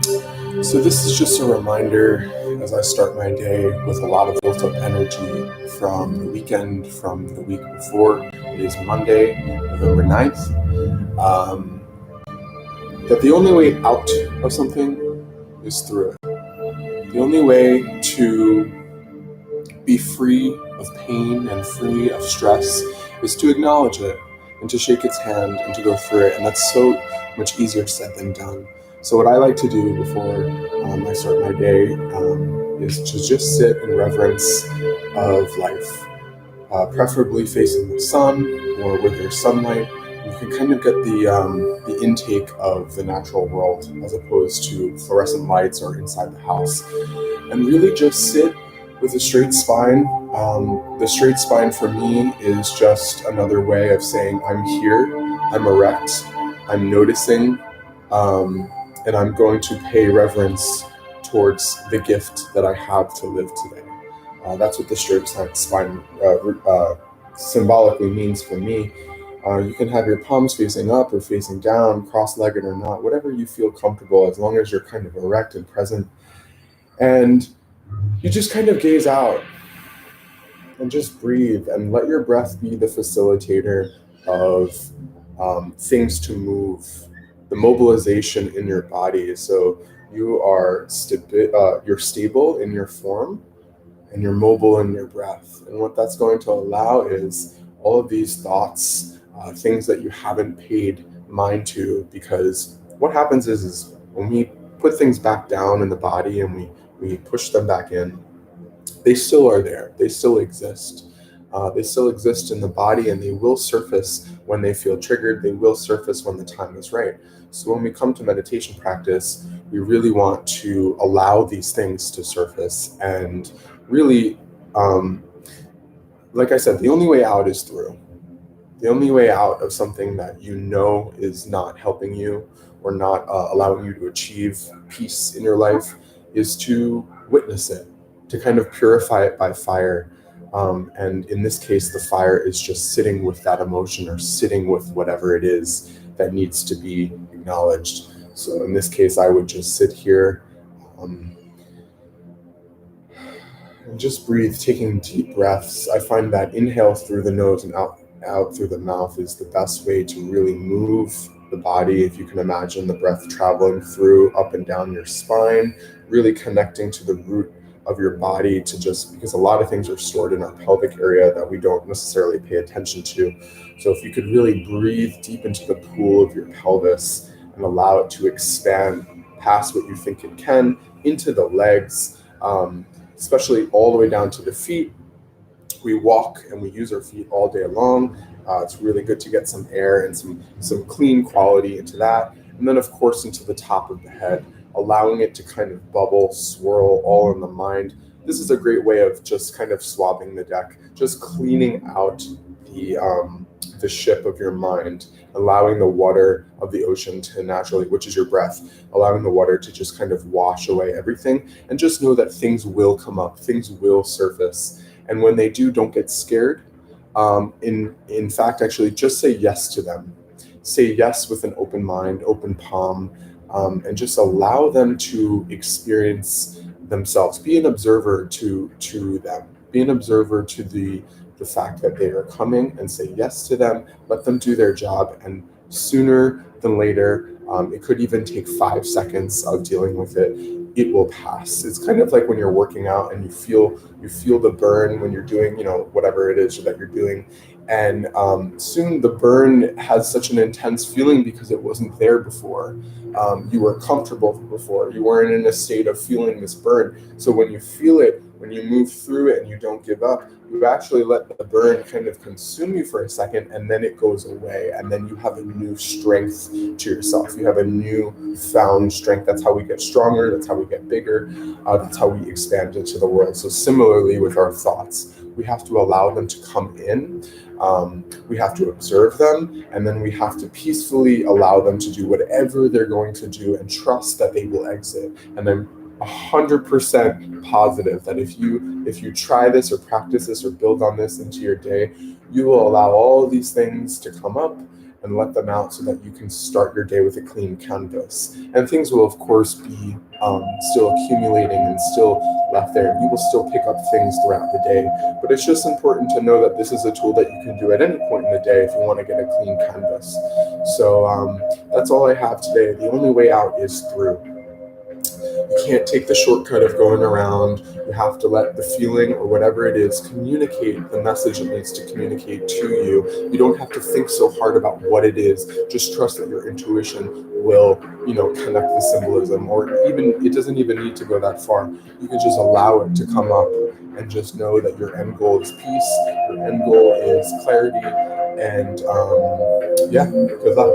So this is just a reminder as I start my day with a lot of built up energy from the weekend, from the week before. It is Monday, November 9th. Um, that the only way out of something is through it. The only way to be free of pain and free of stress is to acknowledge it and to shake its hand and to go through it. And that's so much easier said than done. So what I like to do before I start my day is to just sit in reverence of life, preferably facing the sun or where there's sunlight. You can kind of get the intake of the natural world as opposed to fluorescent lights or inside the house, and really just sit with a straight spine. The straight spine for me is just another way of saying I'm here, I'm erect, I'm noticing, and I'm going to pay reverence towards the gift that I have to live today. That's what the straight spine symbolically means for me. You can have your palms facing up or facing down, cross-legged or not, whatever you feel comfortable, as long as you're kind of erect and present. And you just kind of gaze out and just breathe and let your breath be the facilitator of things to move, the mobilization in your body. So you are you're stable in your form and you're mobile in your breath. And what that's going to allow is all of these thoughts, things that you haven't paid mind to, because what happens is when we put things back down in the body and we push them back in, they still are there. They still exist. They still exist in the body, and they will surface when they feel triggered. They will surface when the time is right. So when we come to meditation practice, we really want to allow these things to surface. And really, like I said, the only way out is through. The only way out of something that you know is not helping you or not allowing you to achieve peace in your life is to witness it, to kind of purify it by fire. And in this case, the fire is just sitting with that emotion or sitting with whatever it is that needs to be acknowledged. So in this case, I would just sit here and just breathe, taking deep breaths. I find that inhale through the nose and out through the mouth is the best way to really move the body. If you can imagine the breath traveling through up and down your spine, really connecting to the root of your body, to just because a lot of things are stored in our pelvic area that we don't necessarily pay attention to. So if you could really breathe deep into the pool of your pelvis and allow it to expand past what you think it can into the legs, especially all the way down to the feet. We walk and we use our feet all day long. It's really good to get some air and some clean quality into that. And then of course into the top of the head, allowing it to kind of bubble, swirl all in the mind. This is a great way of just kind of swabbing the deck, just cleaning out the ship of your mind, allowing the water of the ocean to naturally, which is your breath, allowing the water to just kind of wash away everything. And just know that things will come up, things will surface. And when they do, don't get scared. In fact, actually just say yes to them. Say yes with an open mind, open palm, and just allow them to experience themselves. Be an observer to them. Be an observer to the fact that they are coming, and say yes to them. Let them do their job, and sooner than later, it could even take 5 seconds of dealing with it. It will pass. It's kind of like when you're working out and you feel the burn when you're doing, whatever it is that you're doing. And soon the burn has such an intense feeling because it wasn't there before. You were comfortable before. You weren't in a state of feeling this burn. So when you feel it, when you move through it and you don't give up, you actually let the burn kind of consume you for a second, and then it goes away. And then you have a new strength to yourself. You have a new found strength. That's how we get stronger. That's how we get bigger. That's how we expand into the world. So similarly with our thoughts, we have to allow them to come in. We have to observe them, and then we have to peacefully allow them to do whatever they're going to do and trust that they will exit. And I'm 100% positive that if you try this or practice this or build on this into your day, you will allow all these things to come up, and let them out so that you can start your day with a clean canvas. And things will, of course, be still accumulating and still left there. You will still pick up things throughout the day, but it's just important to know that this is a tool that you can do at any point in the day if you want to get a clean canvas. So that's all I have today. The only way out is through. You can't take the shortcut of going around. You have to let the feeling or whatever it is communicate the message it needs to communicate to you. You don't have to think so hard about what it is. Just trust that your intuition will, connect the symbolism, or even it doesn't even need to go that far. You can just allow it to come up and just know that your end goal is peace, your end goal is clarity, and yeah, good luck.